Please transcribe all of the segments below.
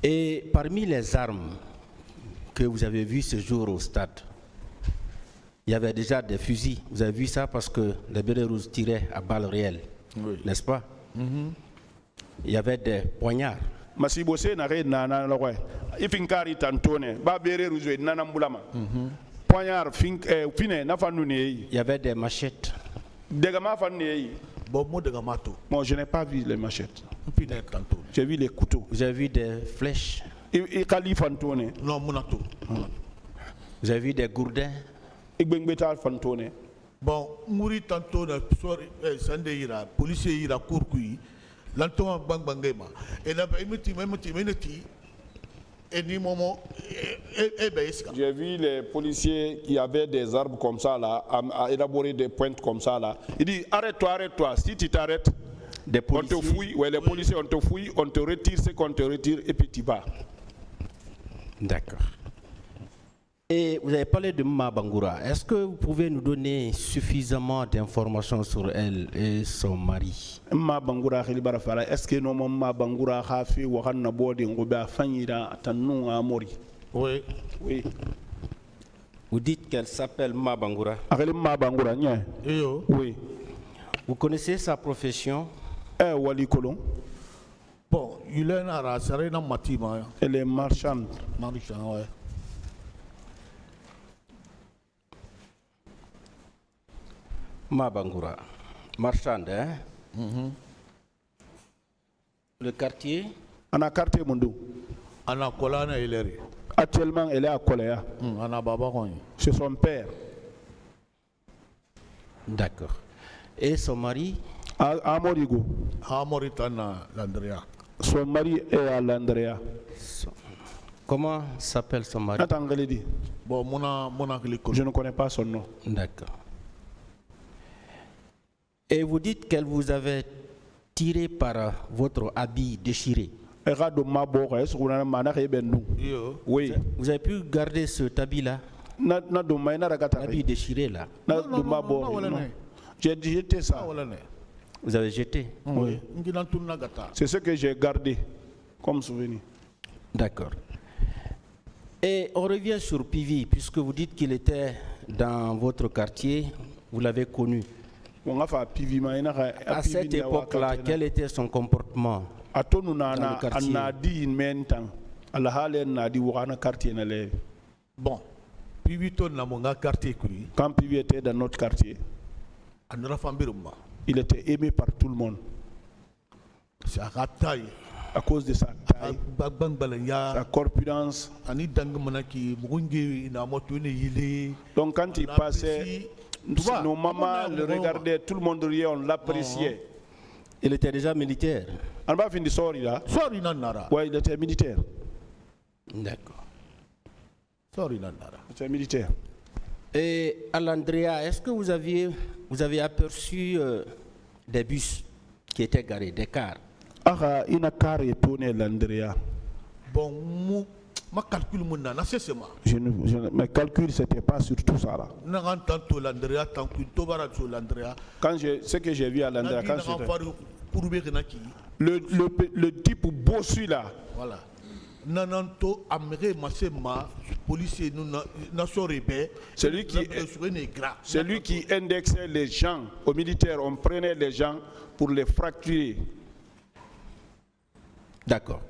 Et parmi les armes que vous avez vues ce jour au stade, il y avait déjà des fusils. Vous avez vu ça parce que les bérets rouges tiraient à balles réelles, oui. N'est-ce pas? Il y avait des poignards. Il y avait des machettes. Bon, je n'ai pas vu les machettes. J'ai vu les couteaux. Vous avez vu des flèches. Vous avez vu des gourdins. Bon, Mouri tantôt, Sandéira, policier ira courcui, l'antoma bangbangema. Et là, j'ai vu les policiers qui avaient des armes comme ça là, à élaborer des pointes comme ça là. Il dit arrête-toi. Si tu t'arrêtes, on te fouille. Ouais, les policiers on te fouille, on te retire ce qu'on te retire et puis tu vas. D'accord. Et vous avez parlé de Mama Bangoura. Est-ce que vous pouvez nous donner suffisamment d'informations sur elle et son mari? Mama Bangoura, est-ce que Mama Bangoura a fait Wakana Bodi Ngoba Fanyira Tanou à Mori? Oui. Oui. Vous dites qu'elle s'appelle Mama Bangoura? Mama Bangoura, oui. Vous connaissez sa profession? Wali Kolon. Bon, il est à Serena Matima. Elle est marchande. Marchande, ouais. Mabangoura, marchande, hein? Le quartier? Anna quartier Mundo. Anna Kolana Hillary. Actuellement, elle est à Koléa. Anna Baba. C'est son père. D'accord. Et son mari? À Morigo. À Moritana, l'Andrea. Son mari est à l'Andrea. Comment s'appelle son mari? Bon, je ne connais pas son nom. D'accord. Et vous dites qu'elle vous avait tiré par votre habit déchiré. Oui. Vous avez pu garder ce habit-là? L'habit déchiré là. Non. J'ai jeté ça. Vous avez jeté? Oui. C'est ce que j'ai gardé comme souvenir. D'accord. Et on revient sur Pivi, puisque vous dites qu'il était dans votre quartier, vous l'avez connu. À cette époque-là, quel était son comportement dans le quartier? Bon, Pivi quand Pivi était dans notre quartier, il était aimé par tout le monde. C'est à taille. À cause de sa taille, sa corpulence. Donc quand il passait, nos mamans le regardaient, tout le monde riait, on l'appréciait. Il était déjà militaire. Oui, il était militaire. D'accord. Il était militaire. Et à l'Andrea, est-ce que vous avez aperçu des bus qui étaient garés, des cars? L'Andrea. Bon, ma calcul mes calculs c'était pas sur tout ça là. Quand ce que j'ai vu à l'Andrea, le type bossu là. Voilà. Nananto amere masema policier celui qui indexait les gens aux militaires, on prenait les gens pour les fracturer. D'accord.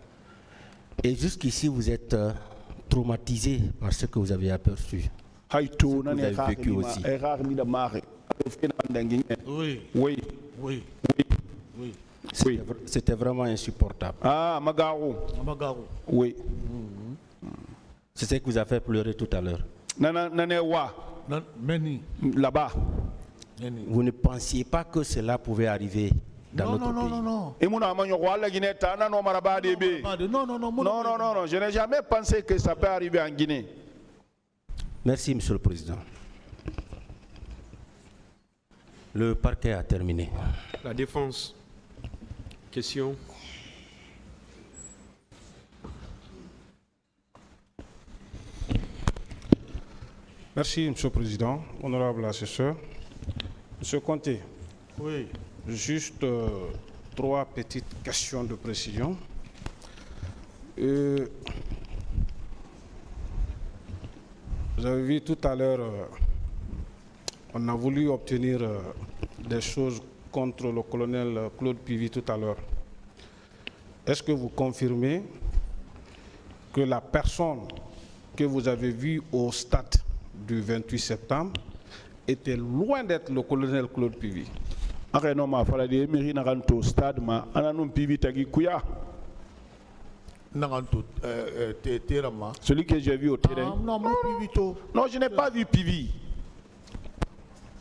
Et jusqu'ici, vous êtes traumatisé par ce que vous avez aperçu. Vous avez vécu aussi. Oui. Oui. Oui. Oui. C'était vraiment insupportable. Ah, Magarou. Oui. C'est ce qui vous a fait pleurer tout à l'heure. Là-bas. Vous ne pensiez pas que cela pouvait arriver dans notre pays? Non. Non, je n'ai jamais pensé que ça peut arriver en Guinée. Merci, Monsieur le Président. Le parquet a terminé. La défense. Question. Merci, Monsieur le Président. Honorable assesseur. Monsieur Conté. Oui. Juste 3 petites questions de précision. Vous avez vu tout à l'heure, on a voulu obtenir des choses contre le colonel Claude Pivy tout à l'heure. Est-ce que vous confirmez que la personne que vous avez vue au stade du 28 septembre était loin d'être le colonel Claude Pivy? Celui que j'ai vu au terrain. Non, je n'ai pas vu Pivy.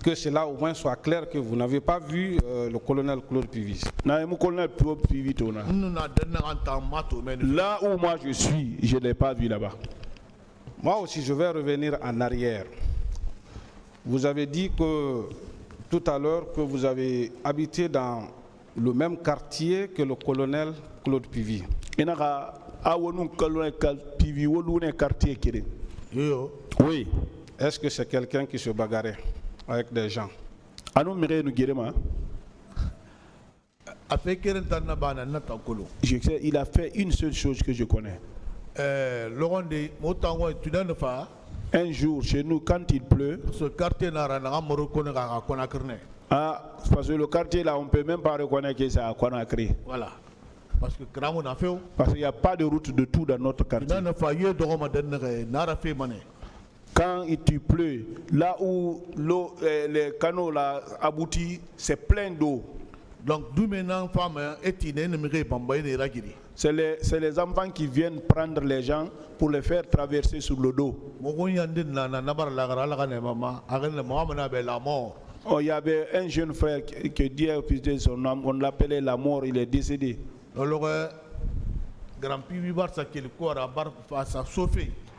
Que cela au moins soit clair que vous n'avez pas vu le colonel Claude Pivy. Là où moi je suis, je ne l'ai pas vu là-bas. Moi aussi, je vais revenir en arrière. Vous avez dit que tout à l'heure que vous avez habité dans le même quartier que le colonel Claude Pivy. Oui. Est-ce que c'est quelqu'un qui se bagarrait avec des gens? Je sais, il a fait une seule chose que je connais. Un jour, chez nous, quand il pleut, parce que le quartier là, on ne peut même pas reconnaître que c'est à Conakry. Voilà. Parce qu'il n'y a pas de route de tout dans notre quartier. Quand il pleut, là où l'eau, les canaux là aboutis, c'est plein d'eau. Donc, c'est les enfants qui viennent prendre les gens pour les faire traverser sur le dos. Oh, il y avait un jeune frère qui Dieu a épuisé son âme, on l'appelait la mort, il est décédé.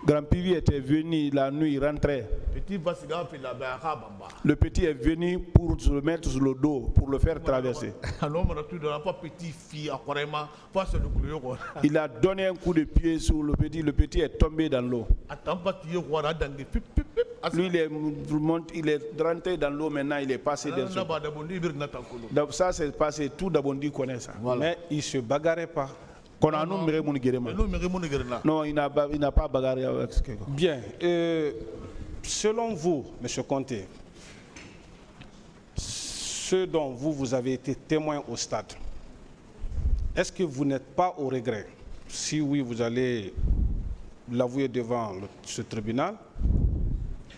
Grand Pivy était venu la nuit, il rentrait. Le petit est venu pour se mettre sur le dos, pour le faire traverser. Il a donné un coup de pied sur le petit est tombé dans l'eau. Lui, il est rentré dans l'eau, maintenant il est passé dessus. Donc ça, c'est passé, tout Dabondi connaît ça. Mais il ne se bagarrait pas. Non, il n'a pas bagarré avec ce quelqu'un. Bien. Selon vous, M. Conté, ce dont vous avez été témoin au stade, est-ce que vous n'êtes pas au regret? Si oui, vous allez l'avouer devant ce tribunal.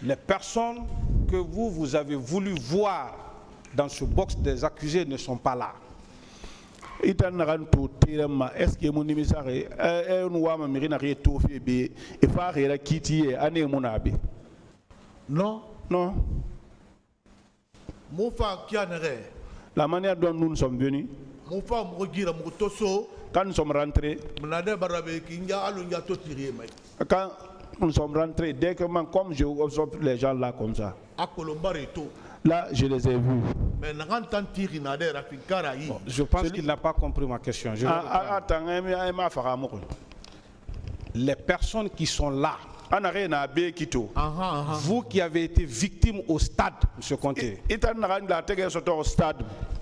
Les personnes que vous avez voulu voir dans ce box des accusés ne sont pas là. Est-ce que mon émissaire non, non. La manière dont nous sommes venus, quand nous sommes rentrés, quand nous sommes rentrés, dès que comme je observe les gens là comme ça, là je les ai vus. Bon, je pense qu'il n'a pas compris ma question. Les personnes qui sont là, vous qui avez été victime au stade, M. Conté,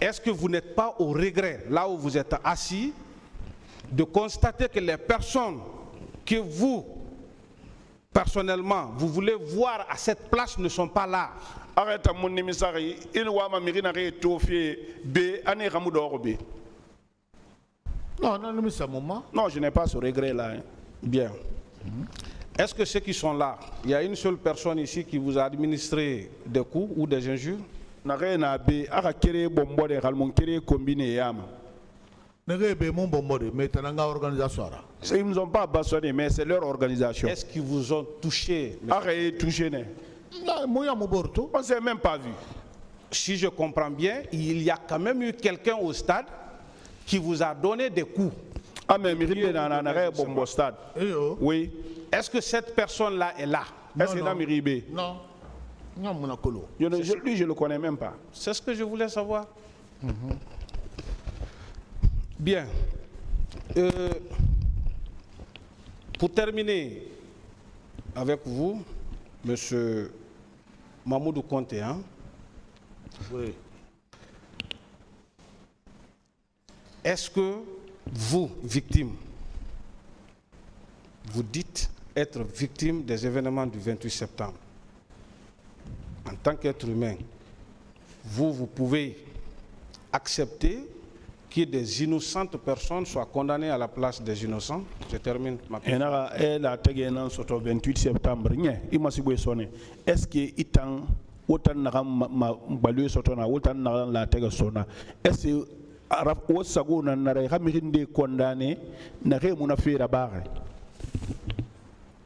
est-ce que vous n'êtes pas au regret, là où vous êtes assis, de constater que les personnes que vous, personnellement, vous voulez voir à cette place ne sont pas là? Arrête mon émissaire, il voit ma mérine à étoffer B, année Ramoudor B. Non, je n'ai pas ce regret là. Bien. Est-ce que ceux qui sont là, il y a une seule personne ici qui vous a administré des coups ou des injures? Ils ne nous ont pas bastonné, mais c'est leur organisation. Est-ce qu'ils vous ont touché? Touché. On ne s'est même pas vu. Si je comprends bien, il y a quand même eu quelqu'un au stade qui vous a donné des coups. Ah, mais bon stade. Oui. Est-ce que cette personne-là est là? Est-ce qu'il a Miribé? Non. Lui, je ne le connais même pas. C'est ce que je voulais savoir. Bien. Pour terminer avec vous, M. Mamoudou Conté, hein? Oui. Est-ce que vous, victime, vous dites être victime des événements du 28 septembre. En tant qu'être humain, vous pouvez accepter que des innocentes personnes soient condamnées à la place des innocents. Je termine ma question. La tege nan soto 28 septembre nye imasibo sone. Est-ce que itan wotan na balu soto na wotan na la tege sona. Est-ce que o sago na na re hamirinde condamné na re muna fera bare.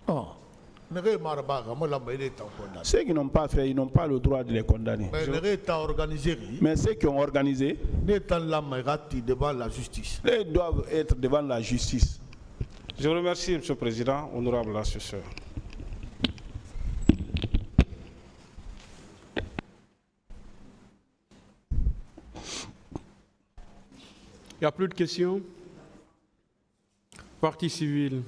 Oh. Ceux qui n'ont pas fait, ils n'ont pas le droit de les condamner. Mais ceux qui ont organisé, devant la justice. Ils doivent être devant la justice. Je vous remercie, M. le Président, honorable assesseur. Il n'y a plus de questions? Partie civile.